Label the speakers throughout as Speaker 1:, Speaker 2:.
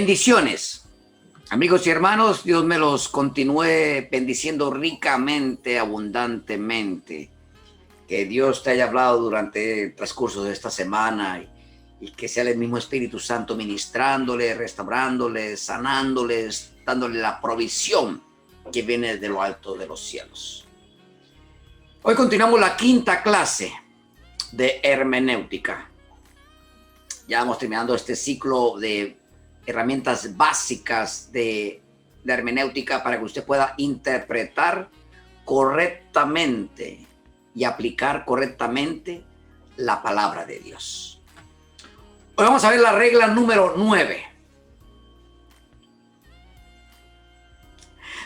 Speaker 1: Bendiciones, amigos y hermanos. Dios me los continúe bendiciendo ricamente, abundantemente. Que Dios te haya hablado durante el transcurso de esta semana y que sea el mismo Espíritu Santo ministrándoles, restaurándoles, sanándoles, dándole la provisión que viene de lo alto de los cielos. Hoy continuamos la quinta clase de hermenéutica. Ya vamos terminando este ciclo de herramientas básicas de hermenéutica para que usted pueda interpretar correctamente y aplicar correctamente la palabra de Dios. Hoy vamos a ver la regla número 9.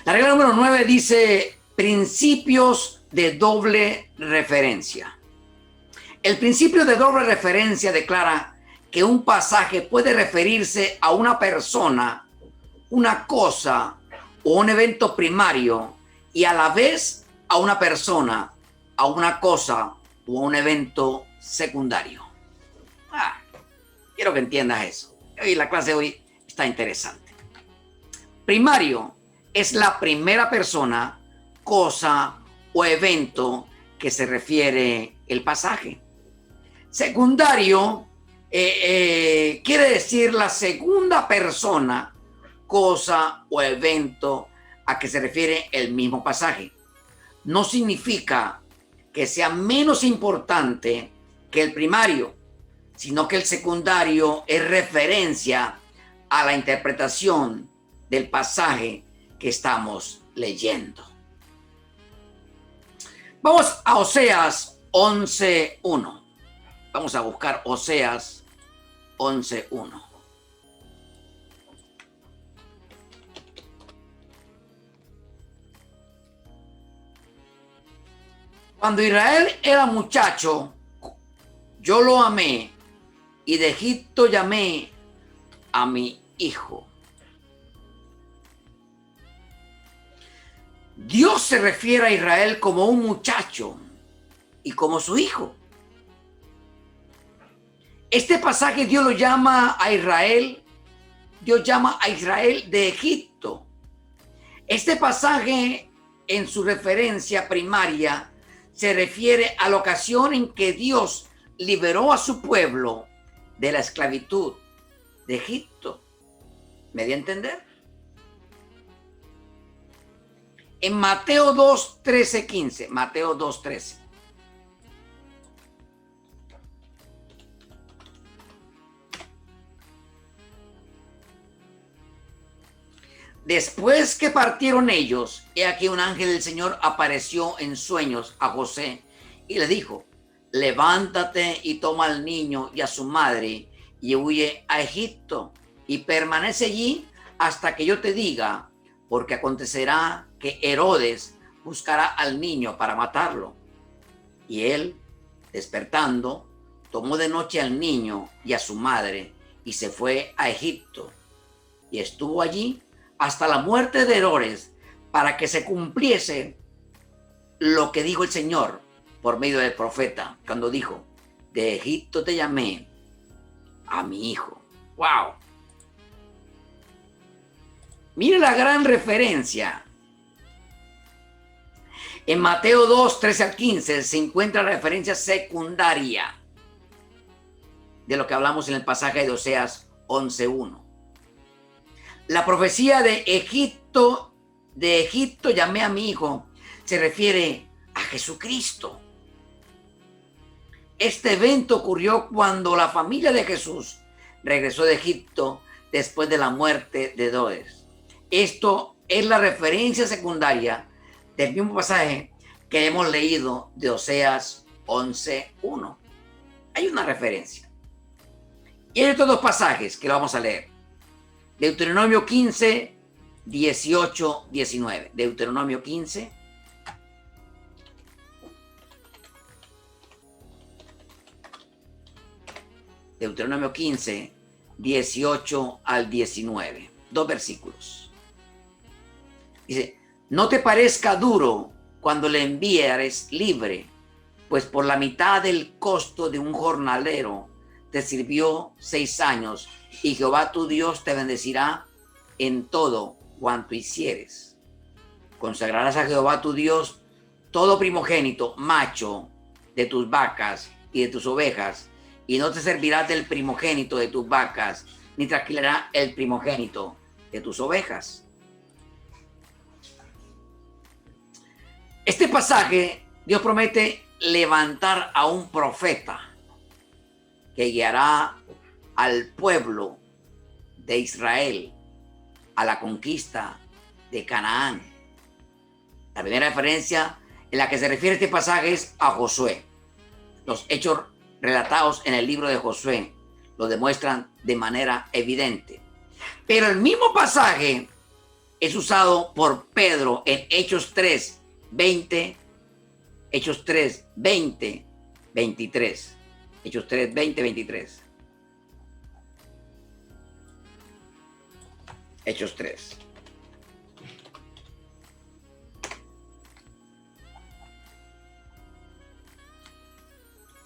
Speaker 1: La regla número 9 dice principios de doble referencia. El principio de doble referencia declara que un pasaje puede referirse a una persona, una cosa o un evento primario y a la vez a una persona, a una cosa o a un evento secundario. Quiero que entiendas eso. Y la clase de hoy está interesante. Primario es la primera persona, cosa o evento que se refiere el pasaje. Secundario quiere decir la segunda persona, cosa o evento a que se refiere el mismo pasaje. No significa que sea menos importante que el primario, sino que el secundario es referencia a la interpretación del pasaje que estamos leyendo. Vamos a Oseas 11:1. Vamos a buscar Oseas 11:1. Cuando Israel era muchacho, yo lo amé y de Egipto llamé a mi hijo. Dios se refiere a Israel como un muchacho y como su hijo. Este pasaje Dios lo llama a Israel, Dios llama a Israel de Egipto. Este pasaje en su referencia primaria se refiere a la ocasión en que Dios liberó a su pueblo de la esclavitud de Egipto. ¿Me di a entender? En Mateo 2:13-15, Mateo 2:13. Después que partieron ellos, he aquí un ángel del Señor apareció en sueños a José y le dijo: levántate y toma al niño y a su madre y huye a Egipto y permanece allí hasta que yo te diga, porque acontecerá que Herodes buscará al niño para matarlo. Y él, despertando, tomó de noche al niño y a su madre y se fue a Egipto y estuvo allí hasta la muerte de Herodes, para que se cumpliese lo que dijo el Señor por medio del profeta, cuando dijo: de Egipto te llamé a mi hijo. ¡Wow! Mire la gran referencia. En Mateo 2:13-15 se encuentra la referencia secundaria de lo que hablamos en el pasaje de Oseas 11:1. La profecía de Egipto llamé a mi hijo, se refiere a Jesucristo. Este evento ocurrió cuando la familia de Jesús regresó de Egipto después de la muerte de Herodes. Esto es la referencia secundaria del mismo pasaje que hemos leído de Oseas 11:1. Hay una referencia. Y hay otros dos pasajes que lo vamos a leer. Deuteronomio 15, 18, 19. Deuteronomio 15. Deuteronomio 15, 18 al 19. 2 versículos. Dice: no te parezca duro cuando le enviares libre, pues por la mitad del costo de un jornalero te sirvió 6 años, y Jehová tu Dios te bendecirá en todo cuanto hicieres. Consagrarás a Jehová tu Dios todo primogénito macho de tus vacas y de tus ovejas, y no te servirás del primogénito de tus vacas, ni trasquilará el primogénito de tus ovejas. Este pasaje, Dios promete levantar a un profeta que guiará al pueblo de Israel a la conquista de Canaán. La primera referencia en la que se refiere este pasaje es a Josué. Los hechos relatados en el libro de Josué lo demuestran de manera evidente. Pero el mismo pasaje es usado por Pedro en Hechos 3, 20, Hechos 3, 20, 23. Hechos 3, 20, 23. Hechos 3.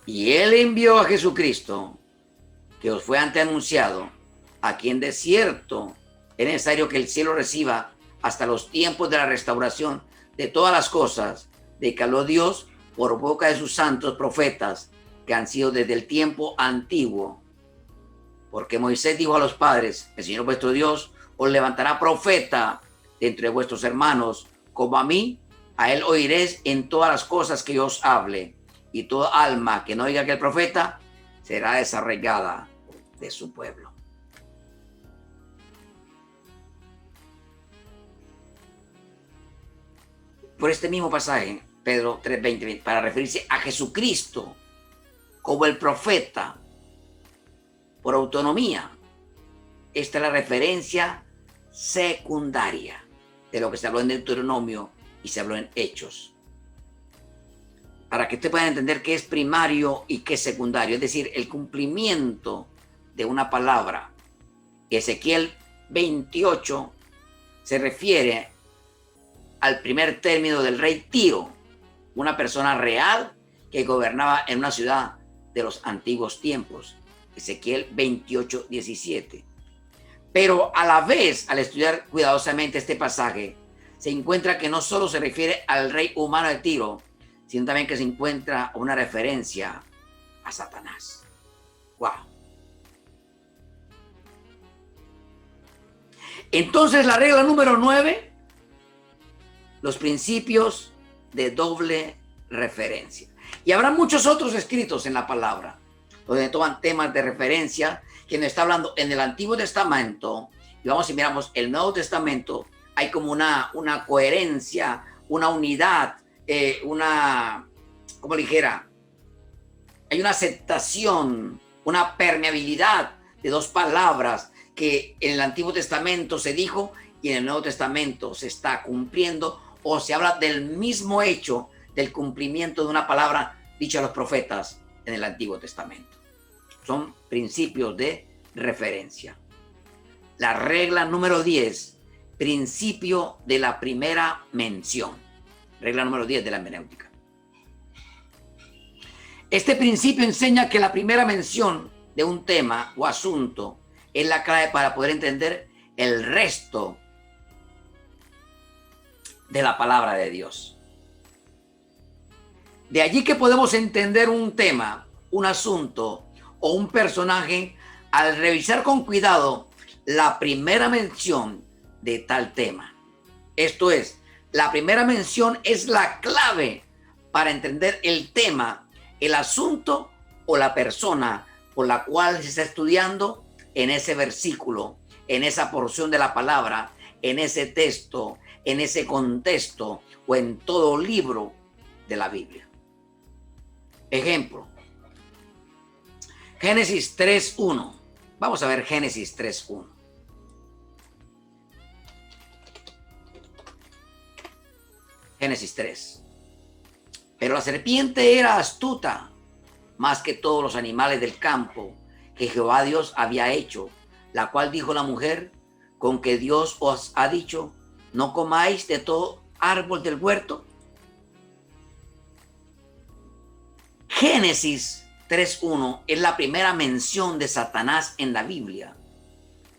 Speaker 1: Y él envió a Jesucristo, que os fue antes anunciado, a quien de cierto es necesario que el cielo reciba hasta los tiempos de la restauración de todas las cosas, de que habló Dios por boca de sus santos profetas, que han sido desde el tiempo antiguo. Porque Moisés dijo a los padres: el Señor vuestro Dios os levantará profeta de entre vuestros hermanos, como a mí, a él oiréis en todas las cosas que yo os hable. Y toda alma que no oiga aquel profeta será desarraigada de su pueblo. Por este mismo pasaje, Pedro 3:20, para referirse a Jesucristo como el profeta por autonomía, esta es la referencia secundaria de lo que se habló en Deuteronomio y se habló en Hechos. Para que usted pueda entender qué es primario y qué es secundario, es decir, el cumplimiento de una palabra. Ezequiel 28 se refiere al primer término del rey Tiro, una persona real que gobernaba en una ciudad de los antiguos tiempos. Ezequiel 28, 17. Pero a la vez, al estudiar cuidadosamente este pasaje, se encuentra que no solo se refiere al rey humano de Tiro, sino también que se encuentra una referencia a Satanás. ¡Wow! Entonces, la regla número 9, los principios de doble referencia. Y habrá muchos otros escritos en la palabra, donde toman temas de referencia, que nos está hablando en el Antiguo Testamento, y vamos y miramos el Nuevo Testamento, hay como una coherencia, una unidad, como dijera, hay una aceptación, una permeabilidad de dos palabras que en el Antiguo Testamento se dijo y en el Nuevo Testamento se está cumpliendo, o se habla del mismo hecho del cumplimiento de una palabra dicha a los profetas en el Antiguo Testamento. Son principios de referencia. La regla número 10, principio de la primera mención. Regla número 10 de la hermenéutica. Este principio enseña que la primera mención de un tema o asunto es la clave para poder entender el resto de la palabra de Dios. De allí que podemos entender un tema, un asunto o un personaje al revisar con cuidado la primera mención de tal tema. Esto es, la primera mención es la clave para entender el tema, el asunto o la persona por la cual se está estudiando en ese versículo, en esa porción de la palabra, en ese texto, en ese contexto o en todo libro de la Biblia. Ejemplo, Génesis 3:1. Vamos a ver Génesis 3:1. Génesis 3. Pero la serpiente era astuta más que todos los animales del campo que Jehová Dios había hecho, la cual dijo la mujer: con que Dios os ha dicho, no comáis de todo árbol del huerto. Génesis 3:1 es la primera mención de Satanás en la Biblia.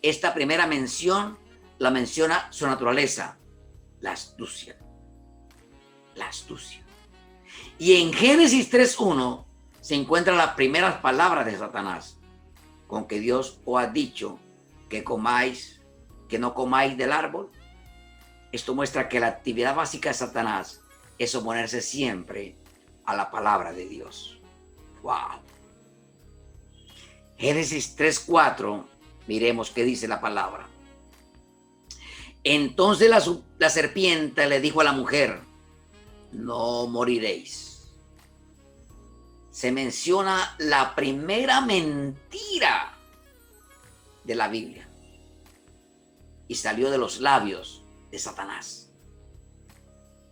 Speaker 1: Esta primera mención la menciona su naturaleza, la astucia. La astucia. Y en Génesis 3:1 se encuentran las primeras palabras de Satanás, con que Dios os ha dicho que no comáis del árbol. Esto muestra que la actividad básica de Satanás es oponerse siempre a la palabra de Dios. ¡Wow! Génesis 3:4, miremos qué dice la palabra. Entonces la serpiente le dijo a la mujer: no moriréis. Se menciona la primera mentira de la Biblia y salió de los labios de Satanás,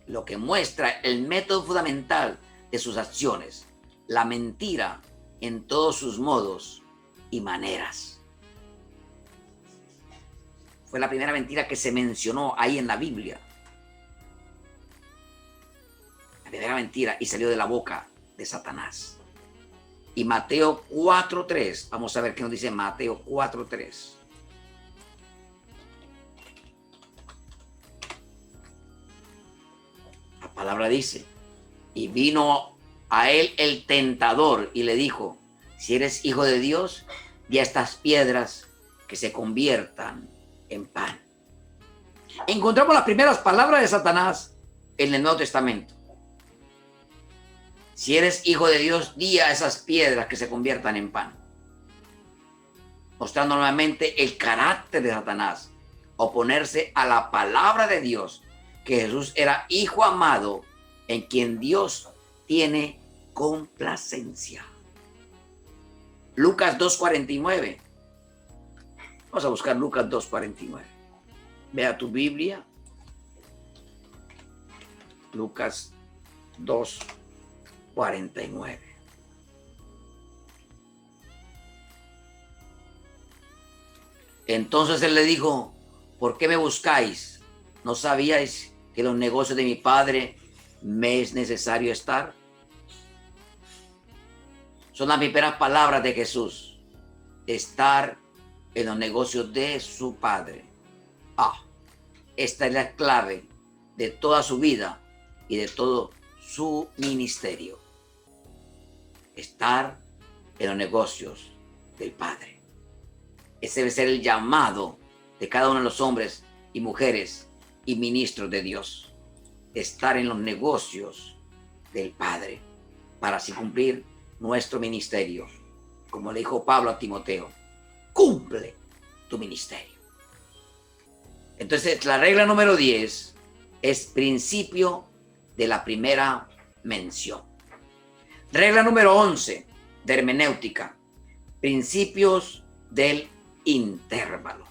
Speaker 1: lo que muestra el método fundamental de sus acciones, la mentira en todos sus modos y maneras. Fue la primera mentira que se mencionó ahí en la Biblia. La primera mentira, y salió de la boca de Satanás. Y Mateo 4:3, vamos a ver qué nos dice Mateo 4:3. La palabra dice: y vino a él el tentador y le dijo: si eres hijo de Dios, di a estas piedras que se conviertan en pan. Encontramos las primeras palabras de Satanás en el Nuevo Testamento. Si eres hijo de Dios, di a esas piedras que se conviertan en pan. Mostrando nuevamente el carácter de Satanás, oponerse a la palabra de Dios, que Jesús era hijo amado en quien Dios tiene complacencia. Lucas 2:49. Vamos a buscar Lucas 2:49. Vea tu Biblia. Lucas 2:49. Entonces él le dijo: ¿por qué me buscáis? ¿No sabíais que en los negocios de mi padre me es necesario estar? Son las primeras palabras de Jesús: estar en los negocios de su padre. Esta es la clave de toda su vida y de todo su ministerio. Estar en los negocios del Padre. Ese debe ser el llamado de cada uno de los hombres y mujeres y ministros de Dios. Estar en los negocios del Padre para así cumplir nuestro ministerio. Como le dijo Pablo a Timoteo: cumple tu ministerio. Entonces, la regla número 10 es principio de la primera mención. Regla número 11 de hermenéutica: principios del intervalo.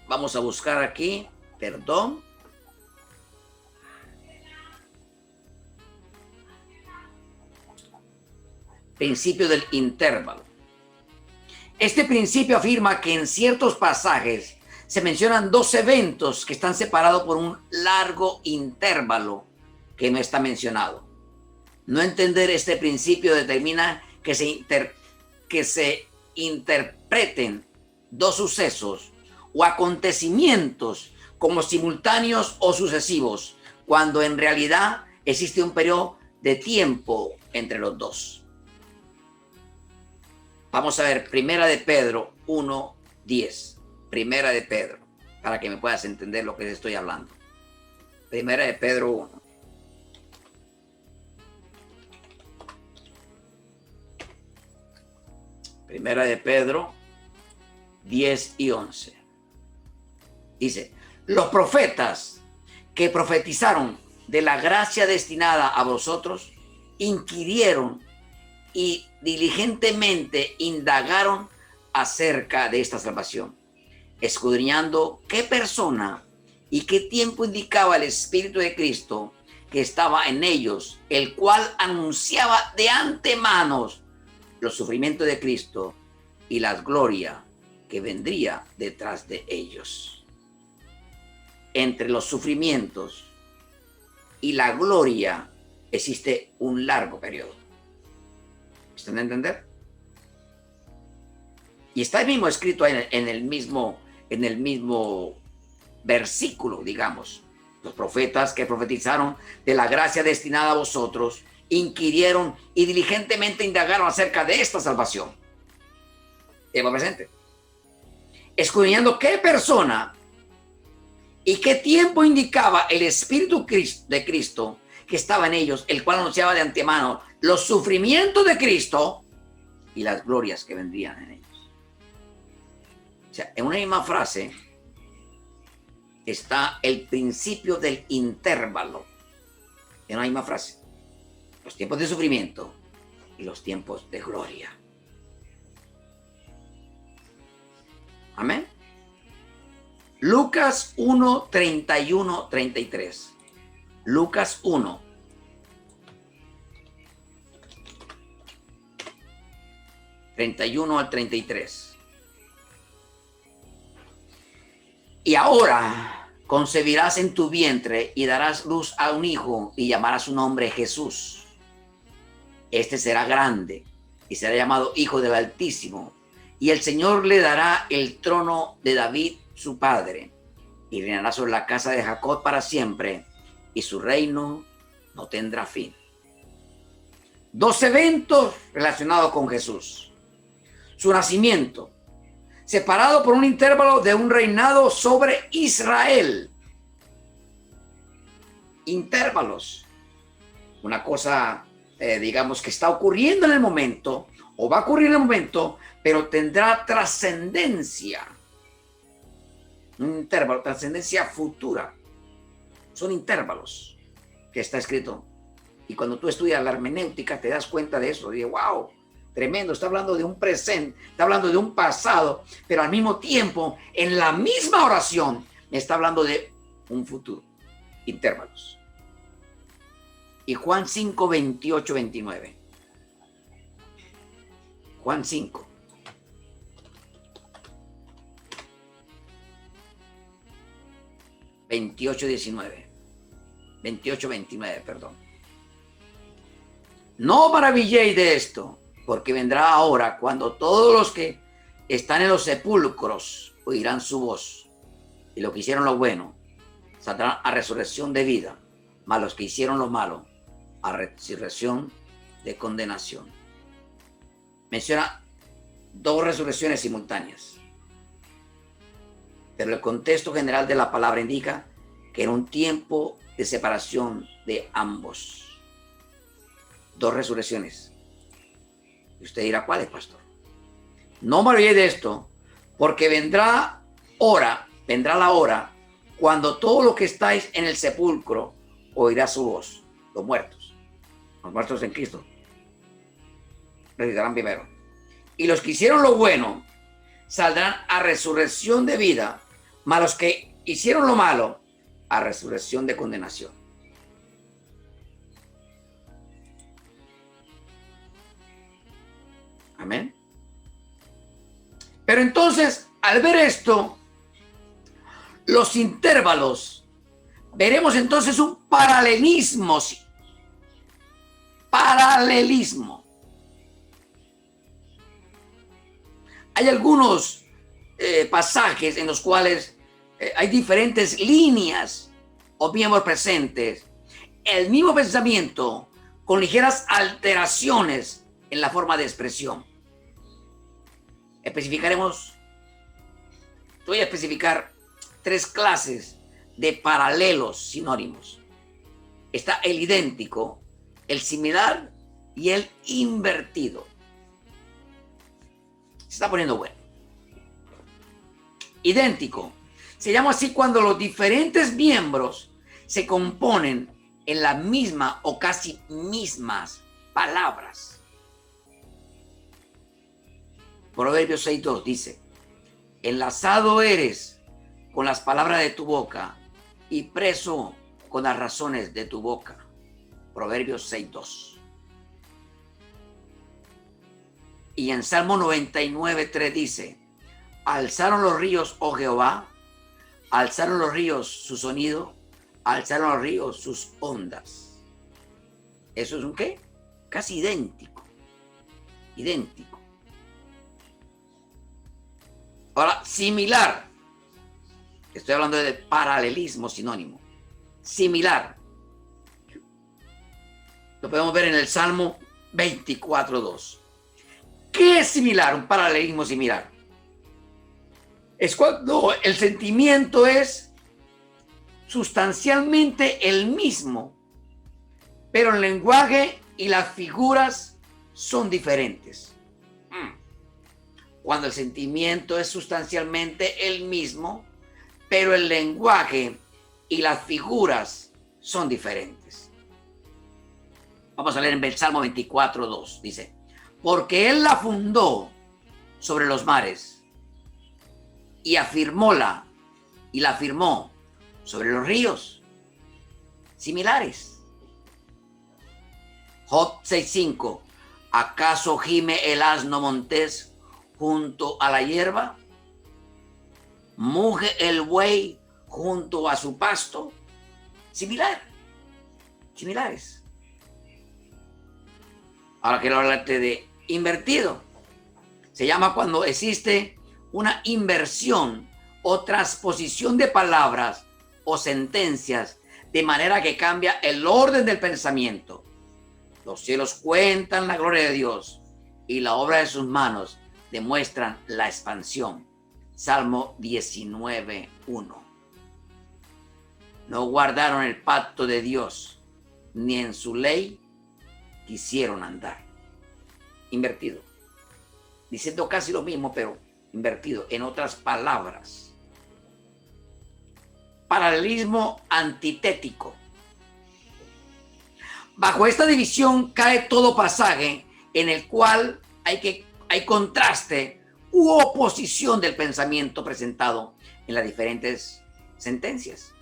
Speaker 1: Vamos a buscar aquí, principio del intervalo. Este principio afirma que en ciertos pasajes se mencionan dos eventos que están separados por un largo intervalo que no está mencionado. No entender este principio determina que se interpreten dos sucesos o acontecimientos como simultáneos o sucesivos, cuando en realidad existe un periodo de tiempo entre los dos. Vamos a ver Primera de Pedro 1:10. Primera de Pedro, para que me puedas entender lo que te estoy hablando. Primera de Pedro 1. Primera de Pedro 10 y 11. Dice: los profetas que profetizaron de la gracia destinada a vosotros inquirieron y diligentemente indagaron acerca de esta salvación, escudriñando qué persona y qué tiempo indicaba el Espíritu de Cristo que estaba en ellos, el cual anunciaba de antemano los sufrimientos de Cristo y la gloria que vendría detrás de ellos. Entre los sufrimientos y la gloria existe un largo periodo. ¿Están a entender? Y está mismo escrito en el mismo versículo, digamos. Los profetas que profetizaron de la gracia destinada a vosotros inquirieron y diligentemente indagaron acerca de esta salvación. Tiempo presente. Escudriñando qué persona y qué tiempo indicaba el Espíritu de Cristo que estaba en ellos, el cual anunciaba de antemano los sufrimientos de Cristo y las glorias que vendrían en ellos. O sea, en una misma frase está el principio del intervalo. En una misma frase. Los tiempos de sufrimiento y los tiempos de gloria. Amén. Lucas 1, 31, 33. Lucas 1. al 33. Y ahora concebirás en tu vientre y darás luz a un hijo y llamarás su nombre Jesús. Este será grande y será llamado Hijo del Altísimo. Y el Señor le dará el trono de David, su padre, y reinará sobre la casa de Jacob para siempre, y su reino no tendrá fin. Dos eventos relacionados con Jesús. Su nacimiento, separado por un intervalo de un reinado sobre Israel. Intervalos. Una cosa, digamos, que está ocurriendo en el momento, o va a ocurrir en el momento, pero tendrá trascendencia. Un intervalo, trascendencia futura. Son intervalos que está escrito. Y cuando tú estudias la hermenéutica te das cuenta de eso. Y wow, tremendo, está hablando de un presente, está hablando de un pasado, pero al mismo tiempo, en la misma oración, está hablando de un futuro. Intervalos. Y Juan 5, 28, 29. Juan 5. 28, 19. 28, 29, perdón. No maravilléis de esto, porque vendrá ahora cuando todos los que están en los sepulcros oirán su voz, y los que hicieron lo bueno saldrán a resurrección de vida, mas los que hicieron lo malo a resurrección de condenación. Menciona dos resurrecciones simultáneas, pero el contexto general de la palabra indica que en un tiempo de separación de ambos. Dos resurrecciones. Y usted dirá, ¿cuál es, pastor? No me olvidé de esto, porque vendrá la hora cuando todo lo que estáis en el sepulcro oirá su voz. Los muertos en Cristo, resucitarán primero. Y los que hicieron lo bueno saldrán a resurrección de vida, mas los que hicieron lo malo a resurrección de condenación. Amén. Pero entonces, al ver esto, los intervalos, veremos entonces un paralelismo. Paralelismo. Hay algunos pasajes en los cuales hay diferentes líneas o miembros presentes. El mismo pensamiento con ligeras alteraciones en la forma de expresión. Voy a especificar 3 clases de paralelos sinónimos. Está el idéntico, el similar y el invertido. Se está poniendo bueno. Idéntico. Se llama así cuando los diferentes miembros se componen en la misma o casi mismas palabras. Proverbios 6:2 dice: enlazado eres con las palabras de tu boca y preso con las razones de tu boca. Proverbios 6:2. Y en Salmo 99:3 dice: alzaron los ríos, oh Jehová, alzaron los ríos su sonido, alzaron los ríos sus ondas. Eso es un qué? Casi idéntico. Idéntico. Ahora, similar. Estoy hablando de paralelismo sinónimo. Similar. Lo podemos ver en el Salmo 24:2. ¿Qué es similar? Un paralelismo similar. Es cuando el sentimiento es sustancialmente el mismo, pero el lenguaje y las figuras son diferentes. Cuando el sentimiento es sustancialmente el mismo, pero el lenguaje y las figuras son diferentes. Vamos a leer en el Salmo 24:2. Dice, porque Él la fundó sobre los mares y afirmóla y la afirmó sobre los ríos. Similares. Job 6:5. ¿Acaso gime el asno montés junto a la hierba? ¿Muge el buey junto a su pasto? Similar. Similares. Ahora quiero hablarte de invertido. Se llama cuando existe una inversión o transposición de palabras o sentencias de manera que cambia el orden del pensamiento. Los cielos cuentan la gloria de Dios y la obra de sus manos demuestran la expansión. Salmo 19:1. No guardaron el pacto de Dios, ni en su ley quisieron andar. Invertido. Diciendo casi lo mismo, pero invertido. En otras palabras. Paralelismo antitético. Bajo esta división cae todo pasaje en el cual hay contraste u oposición del pensamiento presentado en las diferentes sentencias.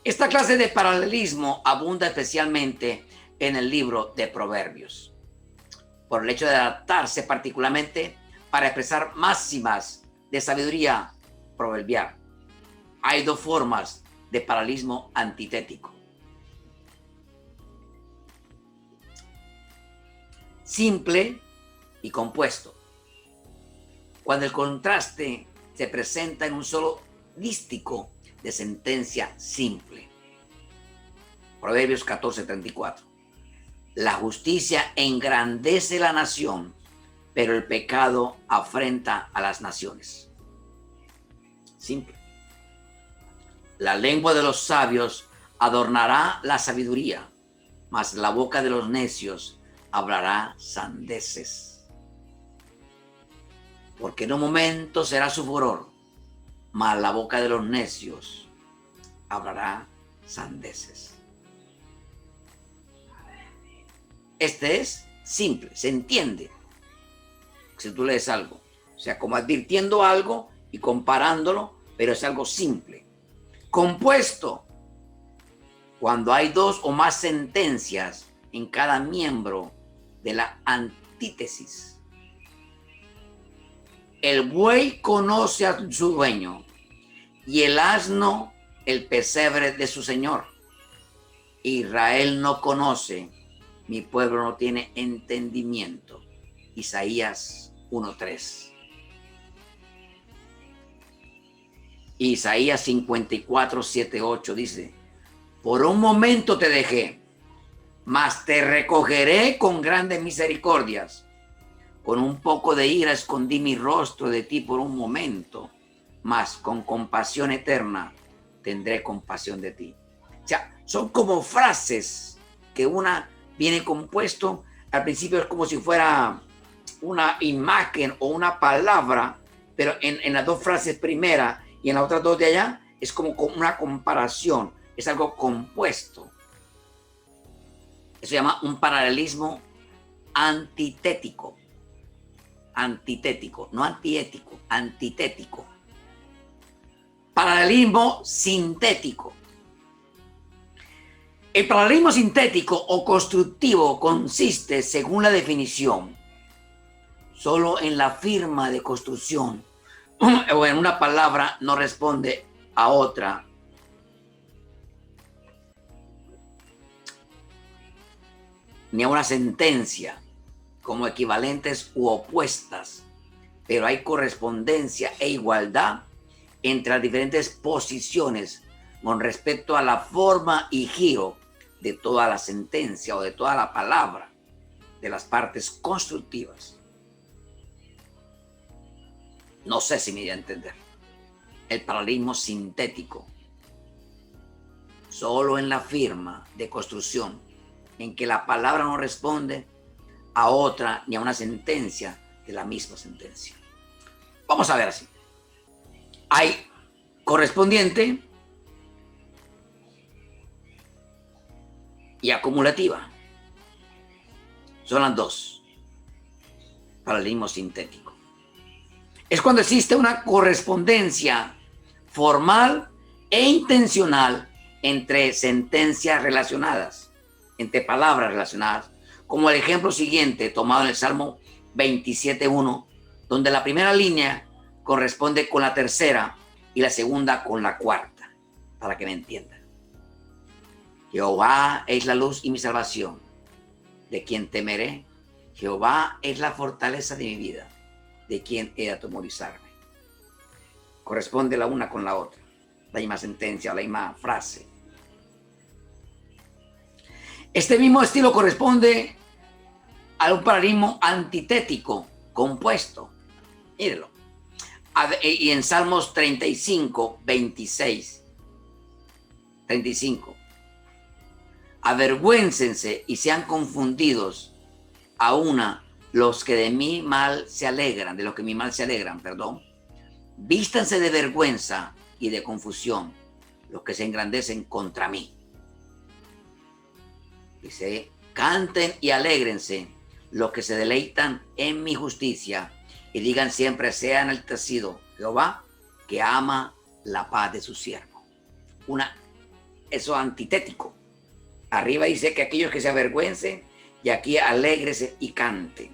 Speaker 1: Esta clase de paralelismo abunda especialmente en el libro de Proverbios, por el hecho de adaptarse particularmente para expresar máximas de sabiduría proverbial. Hay dos formas de paralelismo antitético. Simple y compuesto. Cuando el contraste se presenta en un solo dístico de sentencia simple. Proverbios 14:34. La justicia engrandece la nación, pero el pecado afrenta a las naciones. Simple. La lengua de los sabios adornará la sabiduría, mas la boca de los necios hablará sandeces. Porque en un momento será su furor, mas la boca de los necios hablará sandeces. Este es simple, se entiende. Si tú lees algo, o sea, como advirtiendo algo y comparándolo, pero es algo simple. Compuesto, cuando hay dos o más sentencias en cada miembro de la antítesis. El buey conoce a su dueño y el asno el pesebre de su señor. Israel no conoce, mi pueblo no tiene entendimiento. Isaías 1:3. Isaías 54:7-8 dice, por un momento te dejé, mas te recogeré con grandes misericordias. Con un poco de ira escondí mi rostro de ti por un momento, mas con compasión eterna tendré compasión de ti. O sea, son como frases que una viene compuesto, al principio es como si fuera una imagen o una palabra, pero en las dos frases primeras y en las otras dos de allá es como una comparación, es algo compuesto. Eso se llama un paralelismo antitético. Antitético, no antiético, antitético. Paralelismo sintético. El paralelismo sintético o constructivo consiste, según la definición, solo en la firma de construcción o en una palabra no responde a otra ni a una sentencia como equivalentes u opuestas, pero hay correspondencia e igualdad entre las diferentes posiciones con respecto a la forma y giro de toda la sentencia o de toda la palabra, de las partes constructivas. No sé si me voy a entender. El paralelismo sintético, solo en la firma de construcción, en que la palabra no responde a otra ni a una sentencia de la misma sentencia. Vamos a ver así. Hay correspondiente y acumulativa. Son las dos. Paralelismo sintético. Es cuando existe una correspondencia formal e intencional entre sentencias relacionadas, entre palabras relacionadas, como el ejemplo siguiente tomado en el Salmo 27:1, donde la primera línea corresponde con la tercera y la segunda con la cuarta, para que me entiendan. Jehová es la luz y mi salvación, de quien temeré. Jehová es la fortaleza de mi vida, de quien he de atemorizarme. Corresponde la una con la otra, la misma sentencia, la misma frase. Este mismo estilo corresponde a un paralelismo antitético compuesto. Mírenlo. Y en Salmos 35, 26, 35. Avergüéncense y sean confundidos a una los que de mi mal se alegran, de los que mi mal se alegran, perdón. Vístanse de vergüenza y de confusión los que se engrandecen contra mí. Dice, canten y alégrense los que se deleitan en mi justicia y digan siempre, sea enaltecido Jehová, que ama la paz de su siervo. Eso antitético. Arriba dice que aquellos que se avergüencen y aquí alégrese y canten.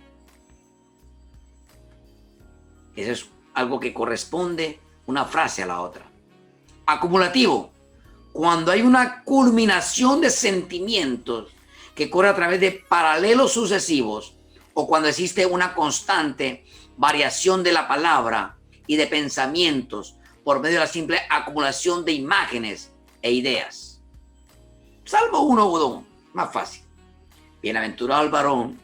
Speaker 1: Eso es algo que corresponde una frase a la otra. Acumulativo, cuando hay una culminación de sentimientos que corre a través de paralelos sucesivos o cuando existe una constante variación de la palabra y de pensamientos por medio de la simple acumulación de imágenes e ideas. Salmo 1:1, más fácil. Bienaventurado el varón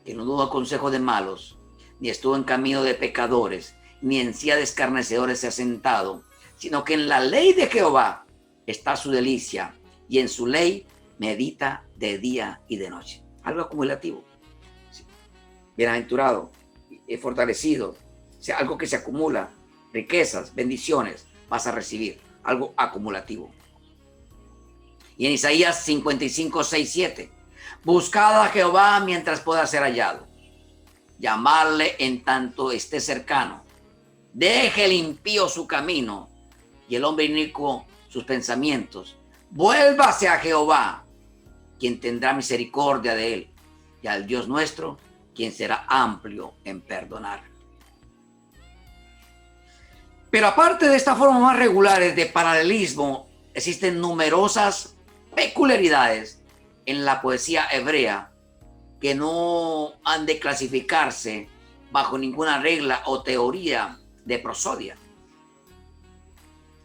Speaker 1: que no duda consejo de malos, ni estuvo en camino de pecadores, ni en silla de escarnecedores se ha sentado, sino que en la ley de Jehová está su delicia, y en su ley medita de día y de noche. Algo acumulativo. Sí. Bienaventurado, fortalecido, o sea, algo que se acumula, riquezas, bendiciones, vas a recibir, algo acumulativo. Y en Isaías 55, 6, 7, buscad a Jehová mientras pueda ser hallado, llamarle en tanto esté cercano. Deje el impío su camino y el hombre inicuo sus pensamientos. Vuélvase a Jehová, quien tendrá misericordia de él, y al Dios nuestro, quien será amplio en perdonar. Pero aparte de estas formas más regulares de paralelismo, existen numerosas peculiaridades en la poesía hebrea que no han de clasificarse bajo ninguna regla o teoría de prosodia.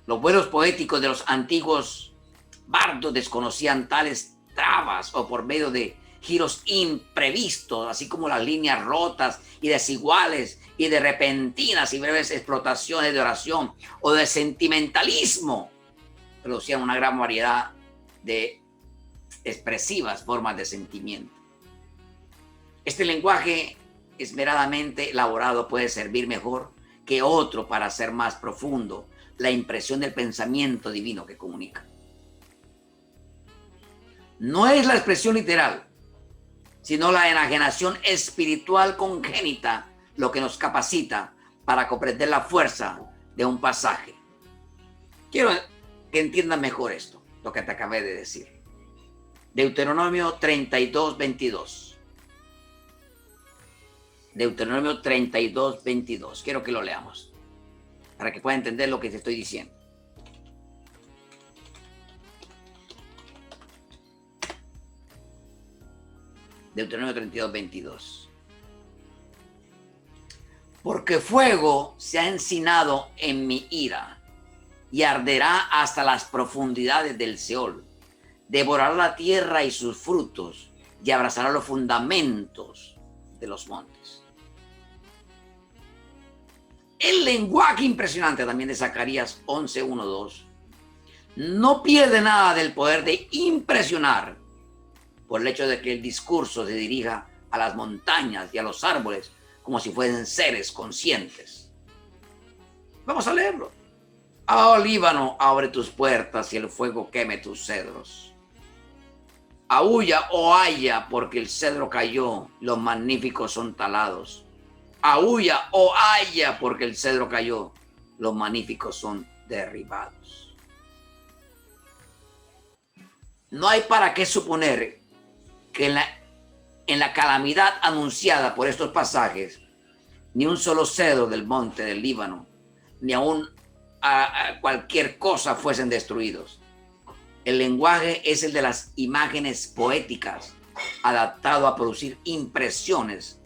Speaker 1: Los vuelos poéticos de los antiguos bardos desconocían tales trabas o por medio de giros imprevistos, así como las líneas rotas y desiguales y de repentinas y breves explotaciones de oración o de sentimentalismo, producían una gran variedad de expresivas formas de sentimiento. Este lenguaje esmeradamente elaborado puede servir mejor que otro para hacer más profundo la impresión del pensamiento divino que comunica. No es la expresión literal, sino la enajenación espiritual congénita lo que nos capacita para comprender la fuerza de un pasaje. Quiero que entiendan mejor esto, lo que te acabé de decir. Deuteronomio 32, 22. Deuteronomio 32, 22. Quiero que lo leamos para que puedan entender lo que te estoy diciendo. Deuteronomio 32, 22. Porque fuego se ha encinado en mi ira y arderá hasta las profundidades del Seol. Devorará la tierra y sus frutos y abrazará los fundamentos de los montes. El lenguaje impresionante también de Zacarías 11, 1, 2 no pierde nada del poder de impresionar por el hecho de que el discurso se dirija a las montañas y a los árboles como si fuesen seres conscientes. Vamos a leerlo. Oh Líbano, abre tus puertas y el fuego queme tus cedros. Aúlla, oh haya, porque el cedro cayó, los magníficos son talados. Aúlla, oh haya, porque el cedro cayó, los magníficos son derribados. No hay para qué suponer que en la calamidad anunciada por estos pasajes, ni un solo cedro del monte del Líbano, ni aún a cualquier cosa fuesen destruidos. El lenguaje es el de las imágenes poéticas, adaptado a producir impresiones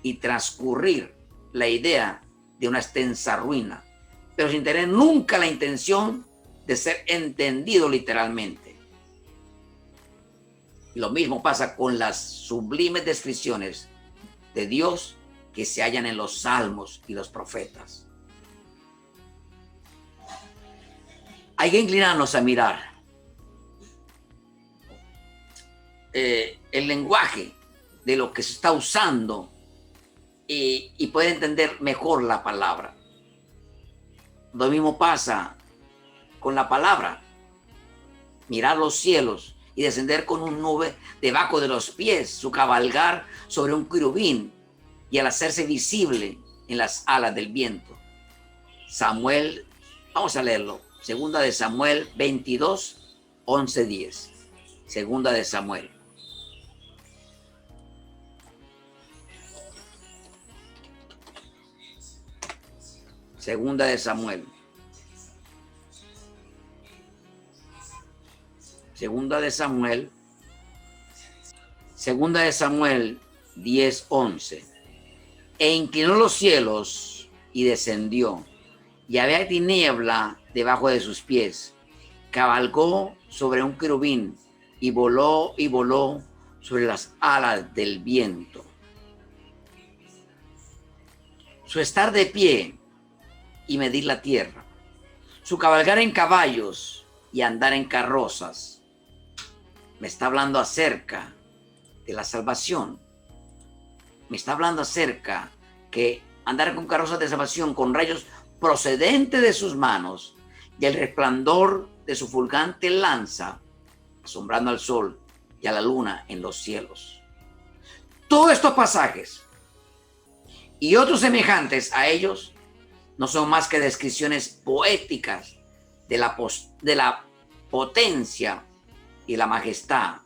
Speaker 1: y transcurrir la idea de una extensa ruina, pero sin tener nunca la intención de ser entendido literalmente. Lo mismo pasa con las sublimes descripciones de Dios que se hallan en los salmos y los profetas. Hay que inclinarnos a mirar el lenguaje de lo que se está usando y poder entender mejor la palabra. Lo mismo pasa con la palabra. Mirar los cielos y descender con un nube debajo de los pies, su cabalgar sobre un querubín y al hacerse visible en las alas del viento. Samuel, vamos a leerlo, segunda de Samuel 22, 11, 10. Segunda de Samuel. Segunda de Samuel. Segunda de Samuel. Segunda de Samuel 10, 11. E inclinó los cielos y descendió, y había tiniebla debajo de sus pies. Cabalgó sobre un querubín y voló sobre las alas del viento. Su estar de pie y medir la tierra, su cabalgar en caballos y andar en carrozas, me está hablando acerca de la salvación. Me está hablando acerca que andar con carrozas de salvación, con rayos procedentes de sus manos y el resplandor de su fulgante lanza, asombrando al sol y a la luna en los cielos. Todos estos pasajes y otros semejantes a ellos no son más que descripciones poéticas de la potencia y la majestad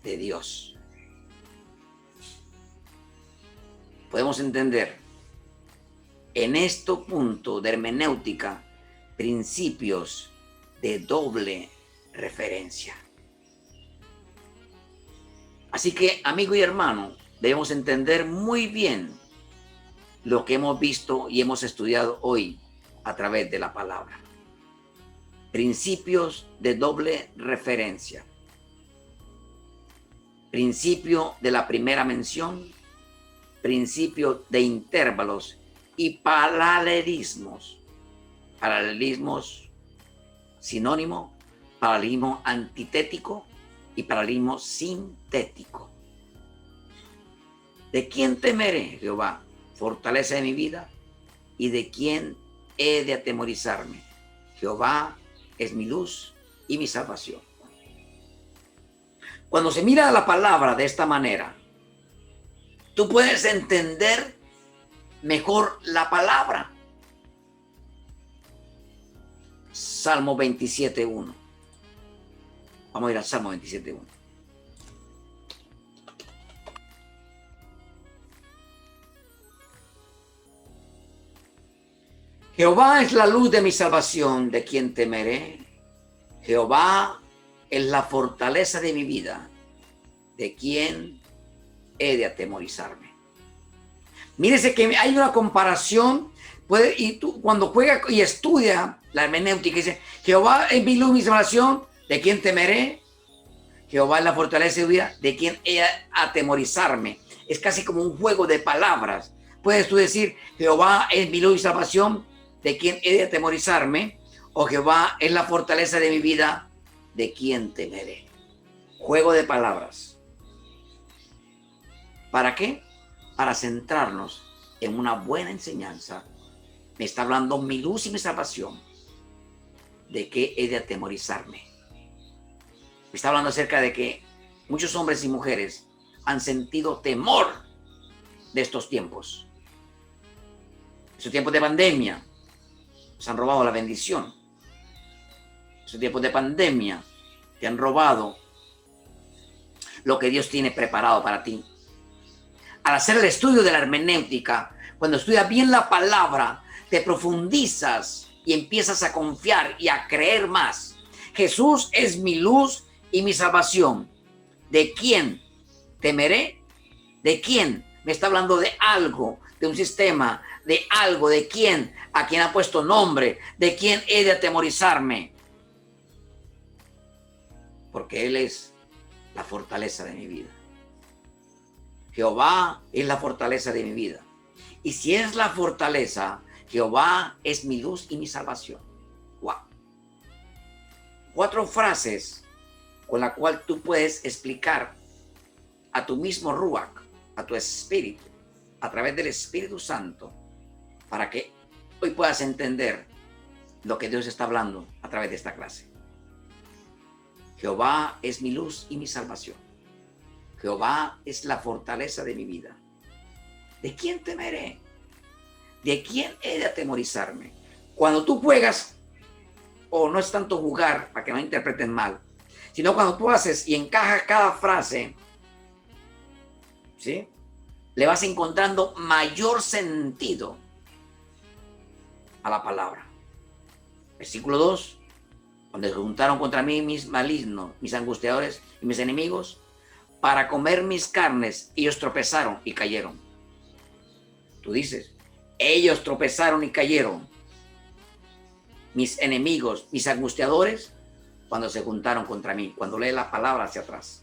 Speaker 1: de Dios. Podemos entender en este punto de hermenéutica principios de doble referencia. Así que, amigo y hermano, debemos entender muy bien lo que hemos visto y hemos estudiado hoy a través de la palabra. Principios de doble referencia. Principio de la primera mención, principio de intervalos y paralelismos. Paralelismos sinónimo, paralelismo antitético y paralelismo sintético. ¿De quién temeré, Jehová, fortaleza de mi vida? ¿Y de quién he de atemorizarme? Jehová es mi luz y mi salvación. Cuando se mira la palabra de esta manera, tú puedes entender mejor la palabra. Salmo 27.1. Vamos a ir al Salmo 27.1. Jehová es la luz de mi salvación, ¿de quién temeré? Jehová es la fortaleza de mi vida, ¿de quién he de atemorizarme. Mírese que hay una comparación, y tú cuando juega y estudia la hermenéutica, dice, Jehová es mi luz, mi salvación, ¿de quién temeré? Jehová es la fortaleza de mi vida, ¿de quién he de atemorizarme? Es casi como un juego de palabras. Puedes tú decir, Jehová es mi luz y salvación, ¿de quién he de atemorizarme? O Jehová es la fortaleza de mi vida, ¿de quién temeré? Juego de palabras. ¿Para qué? Para centrarnos en una buena enseñanza. Me está hablando mi luz y mi salvación. ¿De qué he de atemorizarme? Me está hablando acerca de que muchos hombres y mujeres han sentido temor de estos tiempos. Estos tiempos de pandemia se han robado la bendición. Estos tiempos de pandemia te han robado lo que Dios tiene preparado para ti. Al hacer el estudio de la hermenéutica, cuando estudias bien la palabra, te profundizas y empiezas a confiar y a creer más. Jesús es mi luz y mi salvación. ¿De quién temeré? ¿De quién? Me está hablando de algo, de un sistema, de algo, de quién, a quién ha puesto nombre, de quién he de atemorizarme. Porque Él es la fortaleza de mi vida. Jehová es la fortaleza de mi vida. Y si es la fortaleza, Jehová es mi luz y mi salvación. Wow. 4 frases con la cual tú puedes explicar a tu mismo Ruach, a tu espíritu, a través del Espíritu Santo, para que hoy puedas entender lo que Dios está hablando a través de esta clase. Jehová es mi luz y mi salvación. Jehová es la fortaleza de mi vida. ¿De quién temeré? ¿De quién he de atemorizarme? Cuando tú juegas, o no es tanto jugar, para que no interpreten mal, sino cuando tú haces y encajas cada frase, ¿sí? Le vas encontrando mayor sentido a la palabra. Versículo 2. Cuando se juntaron contra mí mis malignos, mis angustiadores y mis enemigos, para comer mis carnes, ellos tropezaron y cayeron. Tú dices, ellos tropezaron y cayeron. Mis enemigos, mis angustiadores, cuando se juntaron contra mí, cuando lees la palabra hacia atrás.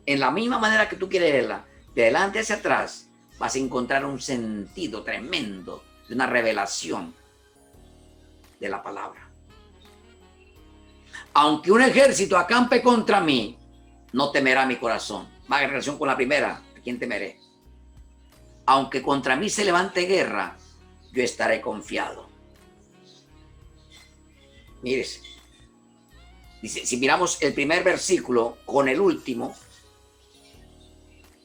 Speaker 1: En la misma manera que tú quieres leerla, de adelante hacia atrás, vas a encontrar un sentido tremendo, de una revelación de la palabra. Aunque un ejército acampe contra mí, no temerá mi corazón. Va en relación con la primera, ¿a quién temeré? Aunque contra mí se levante guerra, yo estaré confiado. Mírese. Dice, si miramos el primer versículo con el último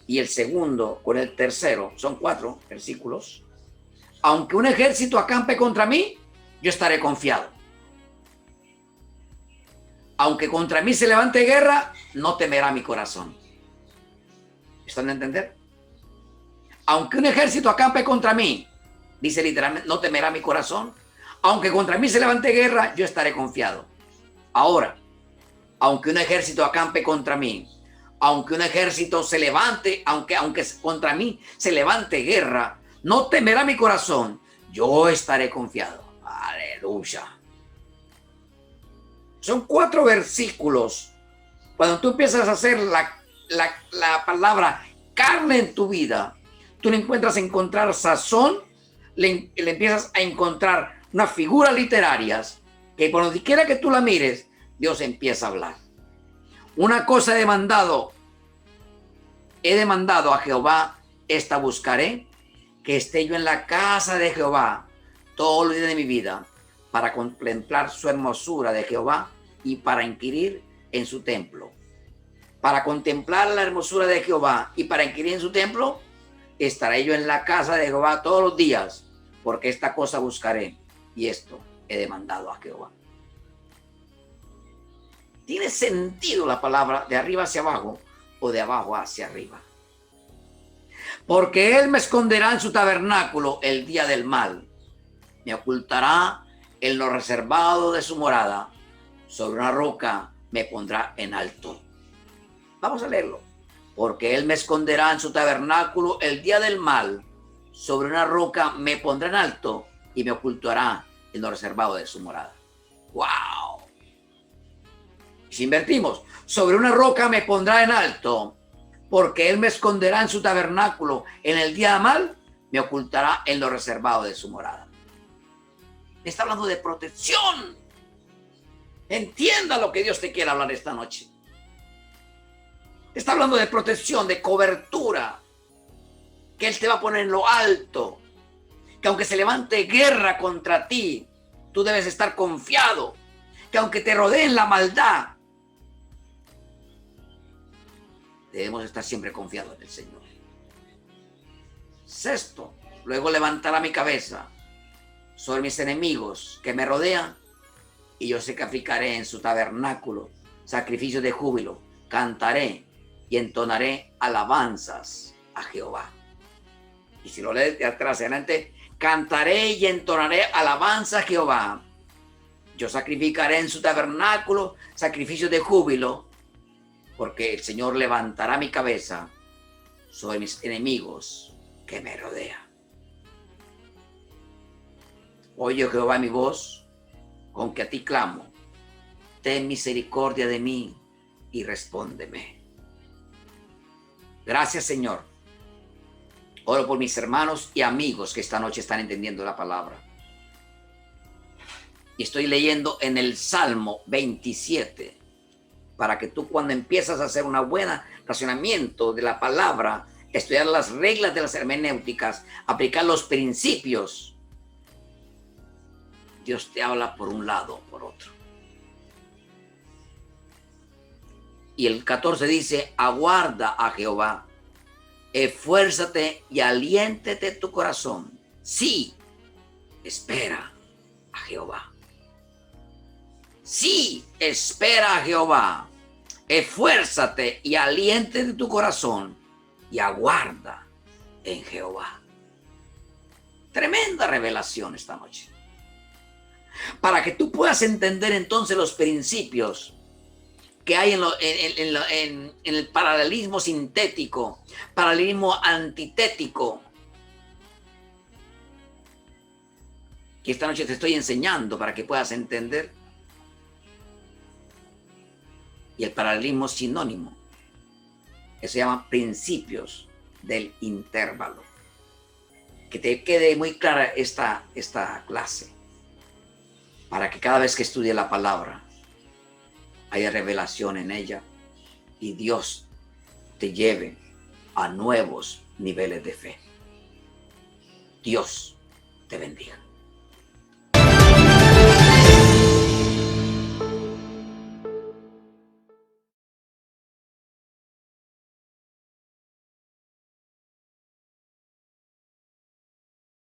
Speaker 1: y el segundo con el tercero, son 4 versículos. Aunque un ejército acampe contra mí, yo estaré confiado. Aunque contra mí se levante guerra, no temerá mi corazón. ¿Están a entender? Aunque un ejército acampe contra mí, dice literalmente, no temerá mi corazón. Aunque contra mí se levante guerra, yo estaré confiado. Ahora, aunque un ejército acampe contra mí, aunque un ejército se levante, aunque contra mí se levante guerra, no temerá mi corazón, yo estaré confiado. Aleluya. Son 4 versículos. Cuando tú empiezas a hacer la palabra carne en tu vida, tú le encuentras a encontrar sazón, le empiezas a encontrar unas figuras literarias que por donde quiera que tú la mires, Dios empieza a hablar. Una cosa he demandado a Jehová, esta buscaré, que esté yo en la casa de Jehová todos los días de mi vida, para contemplar su hermosura de Jehová y para inquirir en su templo. Para contemplar la hermosura de Jehová y para inquirir en su templo, estaré yo en la casa de Jehová todos los días, porque esta cosa buscaré y esto he demandado a Jehová. ¿Tiene sentido la palabra de arriba hacia abajo o de abajo hacia arriba? Porque él me esconderá en su tabernáculo el día del mal, me ocultará en lo reservado de su morada, sobre una roca me pondrá en alto. Vamos a leerlo. porque él me esconderá en su tabernáculo el día del mal. Sobre una roca me pondrá en alto y me ocultará en lo reservado de su morada. ¡Wow! Si invertimos, sobre una roca me pondrá en alto, porque él me esconderá en su tabernáculo. En el día del mal me ocultará en lo reservado de su morada. Está hablando de protección. Entienda lo que Dios te quiere hablar esta noche. Está hablando de protección, de cobertura, que Él te va a poner en lo alto, que aunque se levante guerra contra ti, tú debes estar confiado, que aunque te rodeen la maldad, debemos estar siempre confiados en el Señor. Sexto, luego levantará mi cabeza sobre mis enemigos que me rodean, y yo sacrificaré en su tabernáculo sacrificio de júbilo, cantaré y entonaré alabanzas a Jehová. Y si lo lees de atrás adelante, cantaré y entonaré alabanza a Jehová. Yo sacrificaré en su tabernáculo sacrificio de júbilo, porque el Señor levantará mi cabeza sobre mis enemigos que me rodean. Oye, Jehová, mi voz, con que a ti clamo. Ten misericordia de mí y respóndeme. Gracias, Señor. Oro por mis hermanos y amigos que esta noche están entendiendo la palabra. Y estoy leyendo en el Salmo 27, para que tú, cuando empiezas a hacer un buen racionamiento de la palabra, estudiar las reglas de las hermenéuticas, aplicar los principios, Dios te habla por un lado o por otro. Y el 14 dice, aguarda a Jehová, esfuérzate y aliéntete tu corazón. Sí, espera a Jehová. Sí, espera a Jehová. Esfuérzate y aliéntete tu corazón y aguarda en Jehová. Tremenda revelación esta noche. Para que tú puedas entender entonces los principios que hay en el paralelismo sintético, paralelismo antitético, que esta noche te estoy enseñando para que puedas entender, y el paralelismo sinónimo, que se llama principios del intervalo. Que te quede muy clara esta clase, para que cada vez que estudie la palabra haya revelación en ella y Dios te lleve a nuevos niveles de fe. Dios te bendiga.